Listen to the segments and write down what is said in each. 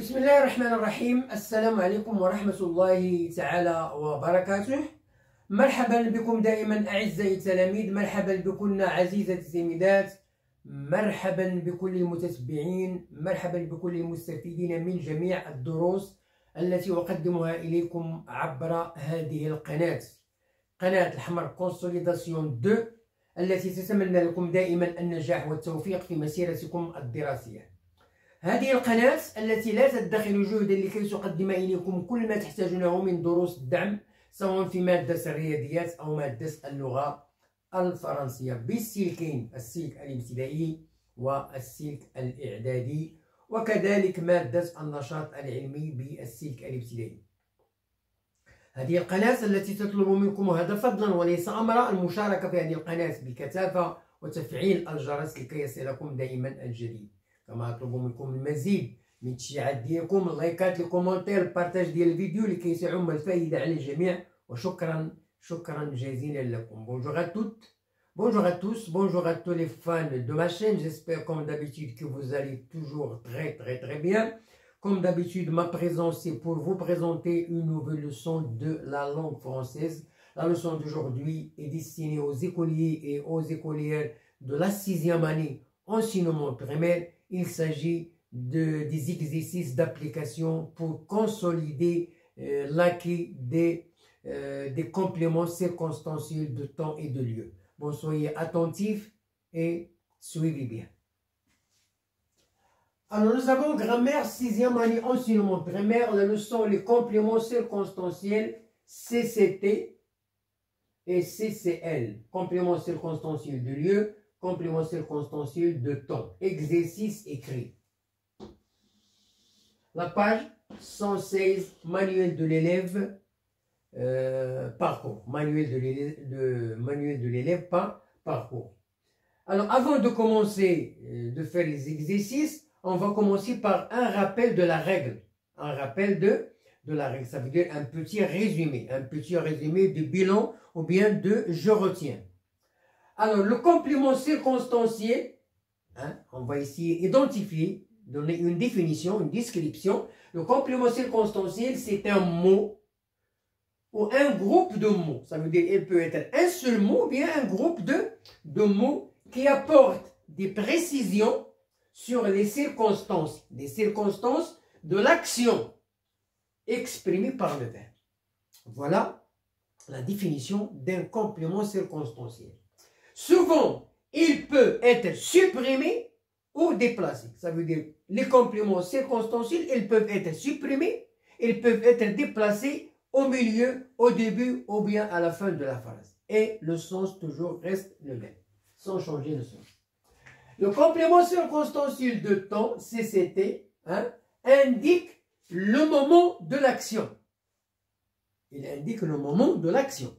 بسم الله الرحمن الرحيم. السلام عليكم ورحمة الله تعالى وبركاته. مرحبا بكم دائما أعزائي التلاميذ، مرحبا بكم عزيزة التلميذات، مرحبا بكل المتتبعين، مرحبا بكل المستفيدين من جميع الدروس التي أقدمها إليكم عبر هذه القناة، قناة الحمر كونسوليداسيون 2، التي تتمنى لكم دائما النجاح والتوفيق في مسيرتكم الدراسية. هذه القناة التي لا تدخر جهدا لكي تقدم إليكم كل ما تحتاجونه من دروس الدعم، سواء في مادة الرياضيات أو مادة اللغة الفرنسية بالسلكين، السلك الابتدائي والسلك الإعدادي، وكذلك مادة النشاط العلمي بالسلك الابتدائي. هذه القناة التي تطلب منكم هذا فضلا وليس أمرا، المشاركة في هذه القناة بكثافة وتفعيل الجرس لكي يصلكم دائما الجديد. كما أطلب منكم المزيد من التشجيعات ديالكم، اللايكات، الكومنتير، البارتاج ديال الفيديو لكي تعم الفائدة على الجميع. وشكرا جزيلا لكم. Bonjour à toutes, bonjour à tous, bonjour à tous les fans de ma chaîne. J'espère comme d'habitude que vous allez toujours très bien. Comme d'habitude, ma présence est pour vous présenter une nouvelle leçon de la langue française. La leçon d'aujourd'hui est destinée aux écoliers et aux écolières de la 6e année enseignement primaire. Il s'agit des exercices d'application pour consolider l'acquis des compléments circonstanciels de temps et de lieu. Bon, soyez attentifs et suivez bien. Alors, nous avons grammaire 6e année enseignement primaire, la leçon les compléments circonstanciels CCT et CCL. Compléments circonstanciels de lieu, complément circonstanciel de temps. Exercice écrit. La page 116, manuel de l'élève, parcours. Manuel de l'élève par parcours. Alors, avant de commencer de faire les exercices, on va commencer par un rappel de la règle. Un rappel de la règle, ça veut dire un petit résumé de bilan ou bien de je retiens. Alors, le complément circonstanciel, on va essayer d'identifier, donner une définition, une description. Le complément circonstanciel, c'est un mot ou un groupe de mots. Ça veut dire qu'il peut être un seul mot ou bien un groupe de mots qui apportent des précisions sur les circonstances de l'action exprimée par le verbe. Voilà la définition d'un complément circonstanciel. Souvent, il peut être supprimé ou déplacé. Ça veut dire les compléments circonstanciels, ils peuvent être supprimés, ils peuvent être déplacés au milieu, au début ou bien à la fin de la phrase. Et le sens toujours reste le même, sans changer le sens. Le complément circonstanciel de temps, CCT, indique le moment de l'action. Il indique le moment de l'action.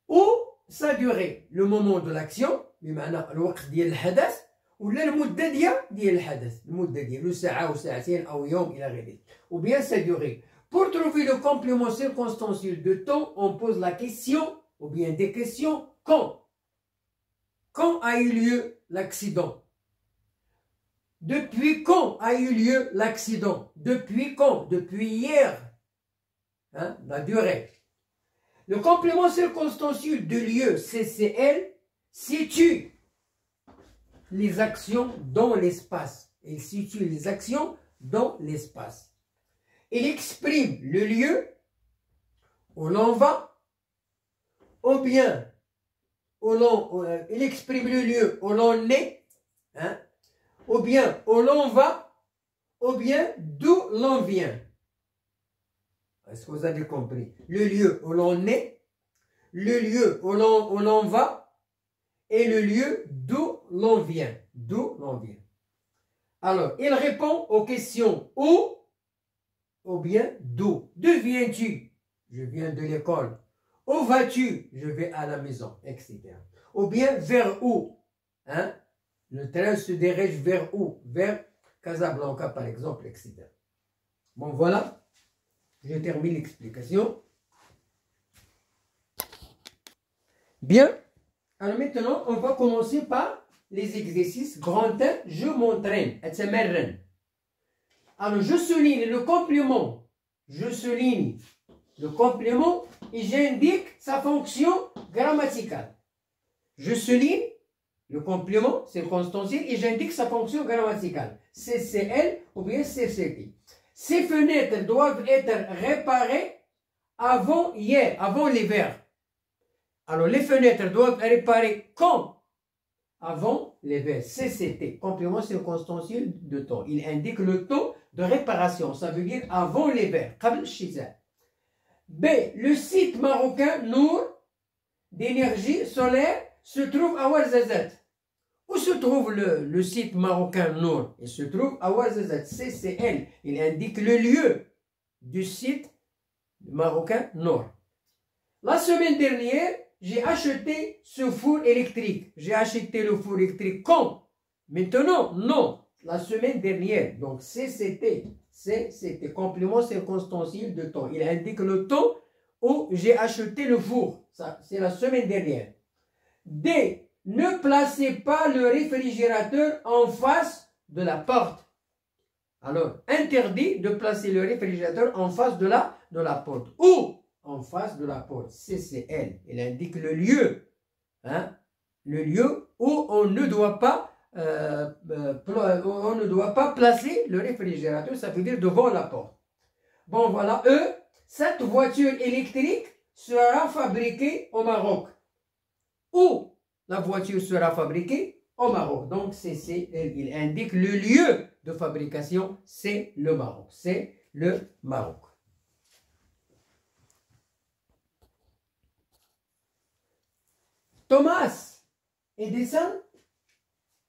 Ou sa durée, le moment de l'action, بمعنى الوقت ديال الحدث ولا المدة ديال الحدث، المدة ديالو ساعة أو ساعتين أو يوم إلى غيره. Ou bien sa durée. Pour trouver le complément circonstanciel de temps, on pose la question, ou bien des questions, quand? Quand a eu lieu l'accident? Depuis quand a eu lieu l'accident? Depuis quand? Depuis hier. La durée. Le complément circonstanciel de lieu, CCL, situe les actions dans l'espace. Il situe les actions dans l'espace. Il exprime le lieu où l'on va, ou bien il exprime le lieu où l'on est, ou bien où l'on va, ou bien d'où l'on vient. Est-ce que vous avez compris? Le lieu où l'on est, le lieu où l'on va, et le lieu d'où l'on vient. D'où l'on vient. Alors, il répond aux questions où, ou bien d'où. D'où viens-tu? Je viens de l'école. Où vas-tu? Je vais à la maison, etc. Ou bien vers où? Le train se dirige vers où? Vers Casablanca, par exemple, etc. Bon, voilà. Je termine l'explication. Bien. Alors maintenant, on va commencer par les exercices. Grand 1, je m'entraîne. أتمرن. Alors, je souligne le complément. Je souligne le complément et j'indique sa fonction grammaticale. Je souligne le complément, c'est le constanciel, et j'indique sa fonction grammaticale. CCL ou bien CCT. Ces fenêtres doivent être réparées avant hier, avant l'hiver. Alors, les fenêtres doivent être réparées quand? Avant l'hiver. CCT. Complément, c'est le constanciel de temps. Il indique le temps de réparation. Ça veut dire avant l'hiver. B. Le site marocain Nour d'énergie solaire se trouve à Ouarzazate. Où se trouve le site marocain Nour? Il se trouve à Ouarzazate. CCL. Il indique le lieu du site marocain Nour. La semaine dernière, j'ai acheté ce four électrique. J'ai acheté le four électrique quand? Maintenant? Non. La semaine dernière. Donc, CCT. CCT. Complément circonstanciel de temps. Il indique le temps où j'ai acheté le four. Ça, c'est la semaine dernière. D. Ne placez pas le réfrigérateur en face de la porte. Alors, interdit de placer le réfrigérateur en face de la porte. Ou en face de la porte. CCL. Il indique le lieu. Hein? Le lieu où on ne doit pas placer le réfrigérateur. Ça veut dire devant la porte. Bon, voilà. E. Cette voiture électrique sera fabriquée au Maroc. Où la voiture sera fabriquée? Au Maroc. Donc, CCL. Il indique le lieu de fabrication. C'est le Maroc. C'est le Maroc. Thomas Edison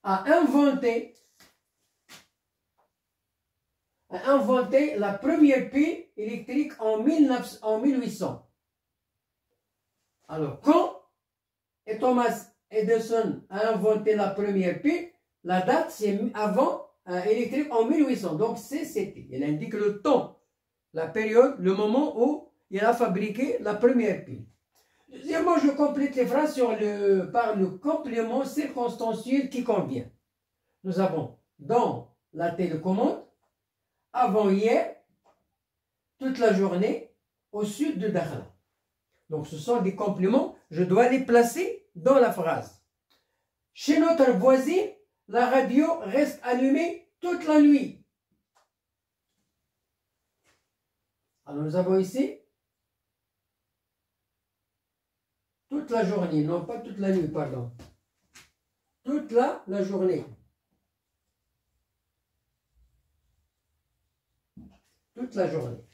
a inventé la première pile électrique en 1800. Alors, quand Thomas Edison a inventé la première pile, la date c'est avant électrique en 1800. Donc, CCT. Il indique le temps, la période, le moment où il a fabriqué la première pile. Deuxièmement, je complète les phrases par le complément circonstanciel qui convient. Nous avons dans la télécommande, avant-hier, toute la journée, au sud de Dakhla. Donc, ce sont des compléments, je dois les placer dans la phrase. Chez notre voisine, la radio reste allumée toute la nuit. Alors, nous avons ici toute la journée, non pas toute la nuit, pardon. Toute la journée. Toute la journée.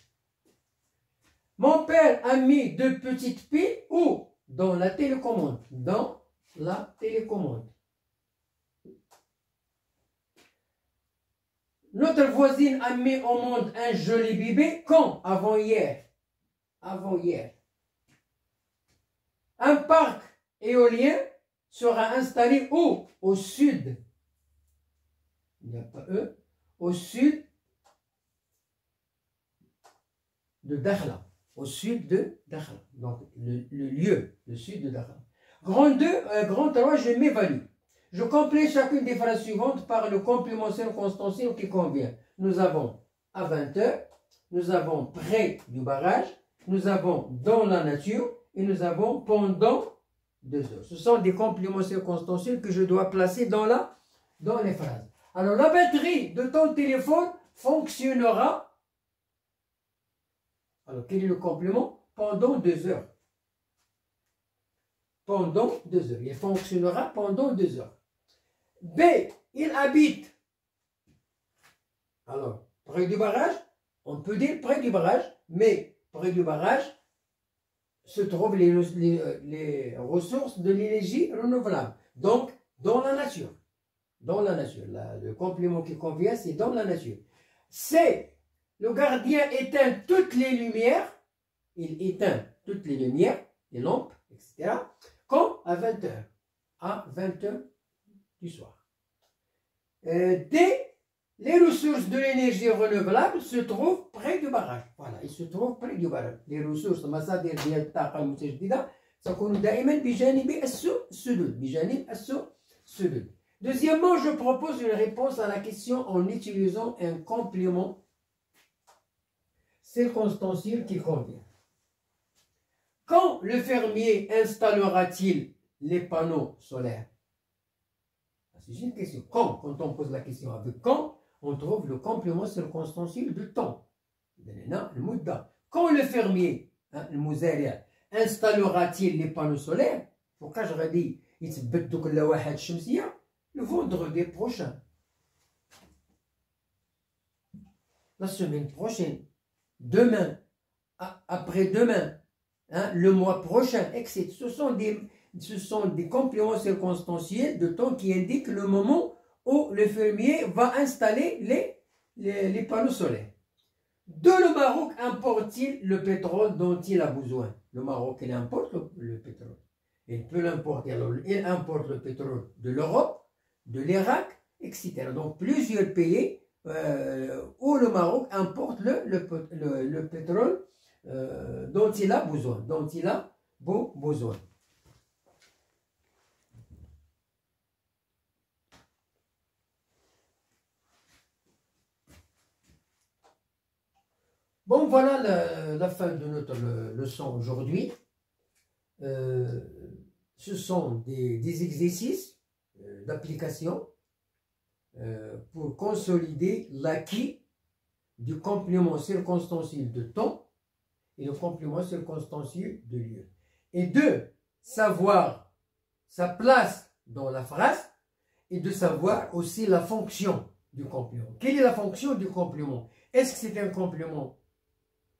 Mon père a mis deux petites piles où? Dans la télécommande. Dans la télécommande. Notre voisine a mis au monde un joli bébé quand? Avant-hier. Avant-hier. Un parc éolien sera installé où? Au sud. Il n'y a pas E. Au sud de Dakhla. Au sud de Dakhla. Donc, le lieu, le sud de Dakhla. Grand 2, grand 3, je m'évalue. Je complète chacune des phrases suivantes par le complément circonstanciel qui convient. Nous avons à 20 h, nous avons près du barrage, nous avons dans la nature, et nous avons pendant 2 heures. Ce sont des compléments circonstanciels que je dois placer dans les phrases. Alors, la batterie de ton téléphone fonctionnera. Alors, quel est le complément? Pendant 2 heures. Pendant 2 heures. Il fonctionnera pendant 2 heures. B. Il habite. Alors, près du barrage, on peut dire près du barrage, mais près du barrage se trouvent les ressources de l'énergie renouvelable. Donc, dans la nature. Dans la nature. Le complément qui convient, c'est dans la nature. C. Le gardien éteint toutes les lumières. Il éteint toutes les lumières, les lampes, etc. Quand? À 20 h. À 20 h du soir. D. Les ressources de l'énergie renouvelable se trouvent près du barrage. Voilà, ils se trouvent près du barrage. Les ressources, مصادر ديال الطاقة المتجددة تكون دائما بجانب السدود. بجانب السدود. Deuxièmement, je propose une réponse à la question en utilisant un complément circonstanciel qui convient. Quand le fermier installera-t-il les panneaux solaires? C'est une question. Quand on pose la question avec quand, on trouve le complément circonstanciel de temps. Quand le fermier, le muzari', installera-t-il les panneaux solaires? Pourquoi j'aurais dit le vendredi prochain, la semaine prochaine, demain, après-demain, le mois prochain, etc. Ce sont des compléments circonstanciels de temps qui indiquent le moment où le fermier va installer les panneaux solaires. De le Maroc importe-t-il le pétrole dont il a besoin? Le Maroc, il importe le pétrole. Il peut l'importer. Alors, il importe le pétrole de l'Europe, de l'Irak, etc. Donc, plusieurs pays où le Maroc importe le pétrole dont il a besoin. Besoin. Bon, voilà la fin de notre leçon aujourd'hui. Ce sont des exercices d'application pour consolider l'acquis du complément circonstanciel de temps et le complément circonstanciel de lieu. Et de savoir sa place dans la phrase et de savoir aussi la fonction du complément. Quelle est la fonction du complément? Est-ce que c'est un complément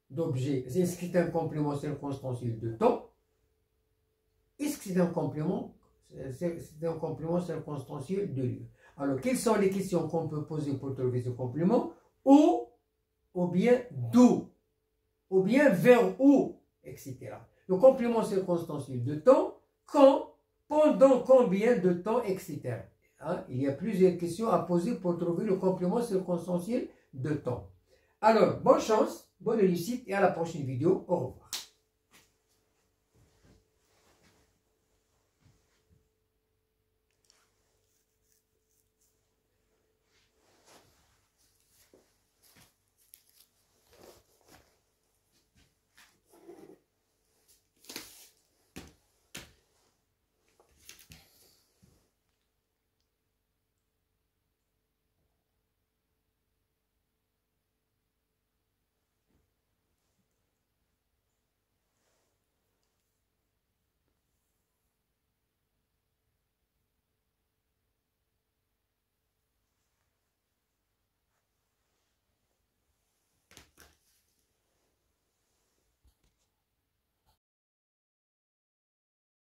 d'objet? Est-ce que c'est un complément circonstanciel de temps? Est-ce que c'est un complément circonstanciel de lieu? Alors, quelles sont les questions qu'on peut poser pour trouver ce complément? Où, ou bien d'où, ou bien vers où, etc. Le complément circonstanciel de temps, quand, pendant combien de temps, etc. Il y a plusieurs questions à poser pour trouver le complément circonstanciel de temps. Alors, bonne chance, bonne réussite et à la prochaine vidéo. Au revoir.